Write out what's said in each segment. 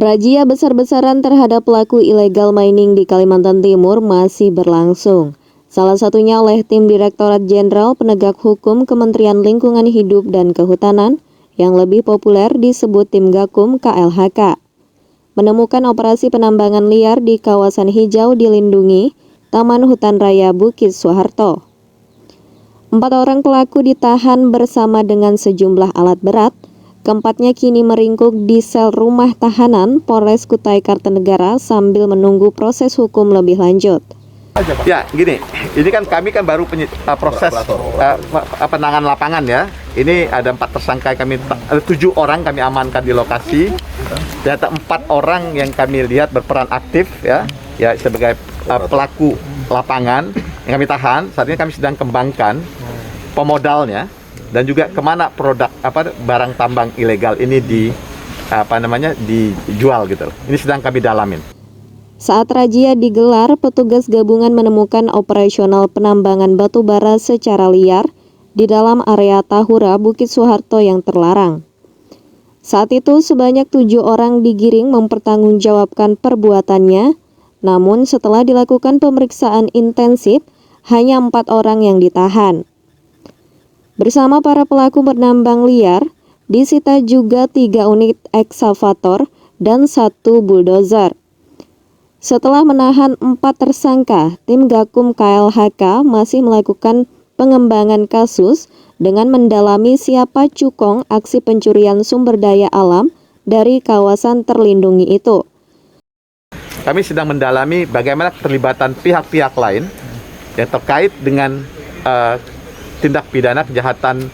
Razia besar-besaran terhadap pelaku illegal mining di Kalimantan Timur masih berlangsung. Salah satunya oleh tim Direktorat Jenderal Penegak Hukum Kementerian Lingkungan Hidup dan Kehutanan yang lebih populer disebut tim Gakum KLHK. Menemukan operasi penambangan liar di kawasan hijau dilindungi Taman Hutan Raya Bukit Soeharto. 4 orang pelaku ditahan bersama dengan sejumlah alat berat. Keempatnya kini meringkuk di sel rumah tahanan Polres Kutai Kartanegara sambil menunggu proses hukum lebih lanjut. Ya, gini, ini kan kami baru proses penanganan lapangan ya. Ini ada 4 tersangka, ada 7 orang kami amankan di lokasi. Ternyata 4 orang yang kami lihat berperan aktif ya sebagai pelaku lapangan yang kami tahan. Saat ini kami sedang kembangkan pemodalnya dan juga kemana barang tambang ilegal ini dijual gitu. Ini sedang kami dalamin. Saat razia digelar, petugas gabungan menemukan operasional penambangan batu bara secara liar di dalam area Tahura Bukit Soeharto yang terlarang. Saat itu sebanyak 7 orang digiring mempertanggungjawabkan perbuatannya, namun setelah dilakukan pemeriksaan intensif, hanya 4 orang yang ditahan. Bersama para pelaku penambang liar, disita juga 3 unit eksavator dan 1 bulldozer. Setelah menahan 4 tersangka, tim Gakum KLHK masih melakukan pengembangan kasus dengan mendalami siapa cukong aksi pencurian sumber daya alam dari kawasan terlindungi itu. Kami sedang mendalami bagaimana keterlibatan pihak-pihak lain yang terkait dengan tindak pidana kejahatan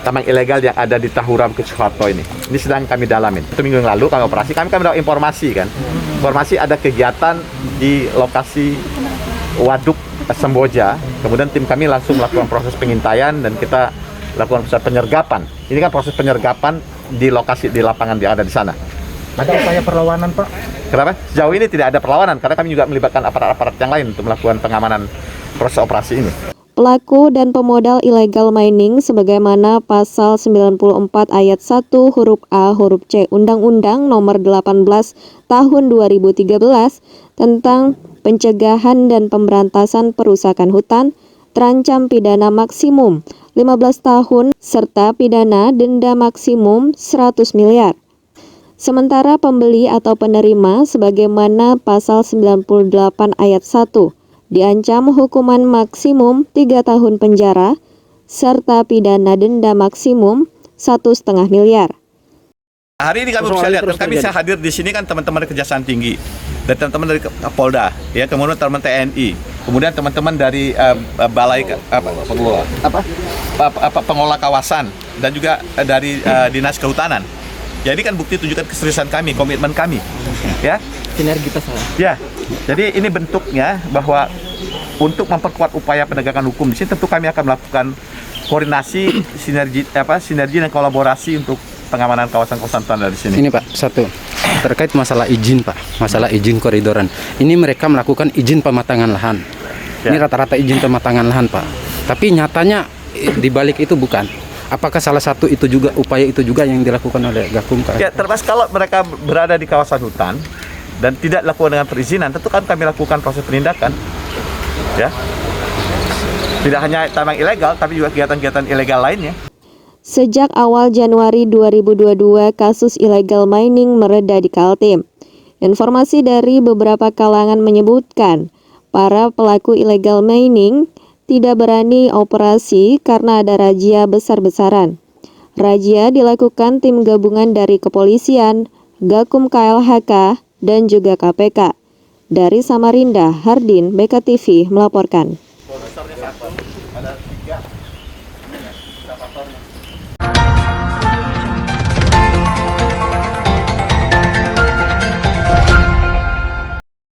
tambang ilegal yang ada di Tahura Bukit Soeharto ini. Ini sedang kami dalamin. Itu minggu yang lalu kami operasi, kami mendapat informasi kan. Informasi ada kegiatan di lokasi Waduk Semboja. Kemudian tim kami langsung melakukan proses pengintaian dan kita lakukan proses penyergapan. Ini kan proses penyergapan di lokasi di lapangan yang ada di sana. Ada upaya perlawanan, Pak? Kenapa? Sejauh ini tidak ada perlawanan karena kami juga melibatkan aparat-aparat yang lain untuk melakukan pengamanan proses operasi ini. Pelaku dan pemodal illegal mining sebagaimana pasal 94 ayat 1 huruf A huruf C Undang-Undang Nomor 18 Tahun 2013 tentang pencegahan dan pemberantasan perusakan hutan terancam pidana maksimum 15 tahun serta pidana denda maksimum 100 miliar. Sementara pembeli atau penerima sebagaimana pasal 98 ayat 1 diancam hukuman maksimum 3 tahun penjara, serta pidana denda maksimum 1,5 miliar. Hari ini kami bisa lihat, kami bisa hadir di sini kan teman-teman dari Kejaksaan Tinggi, dan teman-teman dari Polda, ya kemudian teman-teman TNI, kemudian teman-teman dari Balai Pengelola Kawasan, dan juga dari Dinas Kehutanan. Jadi kan bukti tunjukkan keseriusan kami, komitmen kami, ya. Sinergitas. Ya, jadi ini bentuknya bahwa untuk memperkuat upaya penegakan hukum di sini tentu kami akan melakukan koordinasi, sinergi dan kolaborasi untuk pengamanan kawasan-kawasan hutan dari sini. Ini Pak, satu terkait masalah izin Pak, masalah izin koridoran. Ini mereka melakukan izin pematangan lahan. Ini rata-rata izin pematangan lahan Pak. Tapi nyatanya di balik itu bukan. Apakah salah satu itu juga upaya itu juga yang dilakukan oleh Gakum? Ya, termasuk kalau mereka berada di kawasan hutan dan tidak dilakukan dengan perizinan, tentu kan kami lakukan proses penindakan. Ya. Tidak hanya tambang ilegal, tapi juga kegiatan-kegiatan ilegal lainnya. Sejak awal Januari 2022, kasus illegal mining mereda di Kaltim. Informasi dari beberapa kalangan menyebutkan, para pelaku illegal mining tidak berani operasi karena ada razia besar-besaran. Razia dilakukan tim gabungan dari kepolisian, Gakum KLHK, dan juga KPK. Dari Samarinda, Hardin, BKTV melaporkan. Ada 3.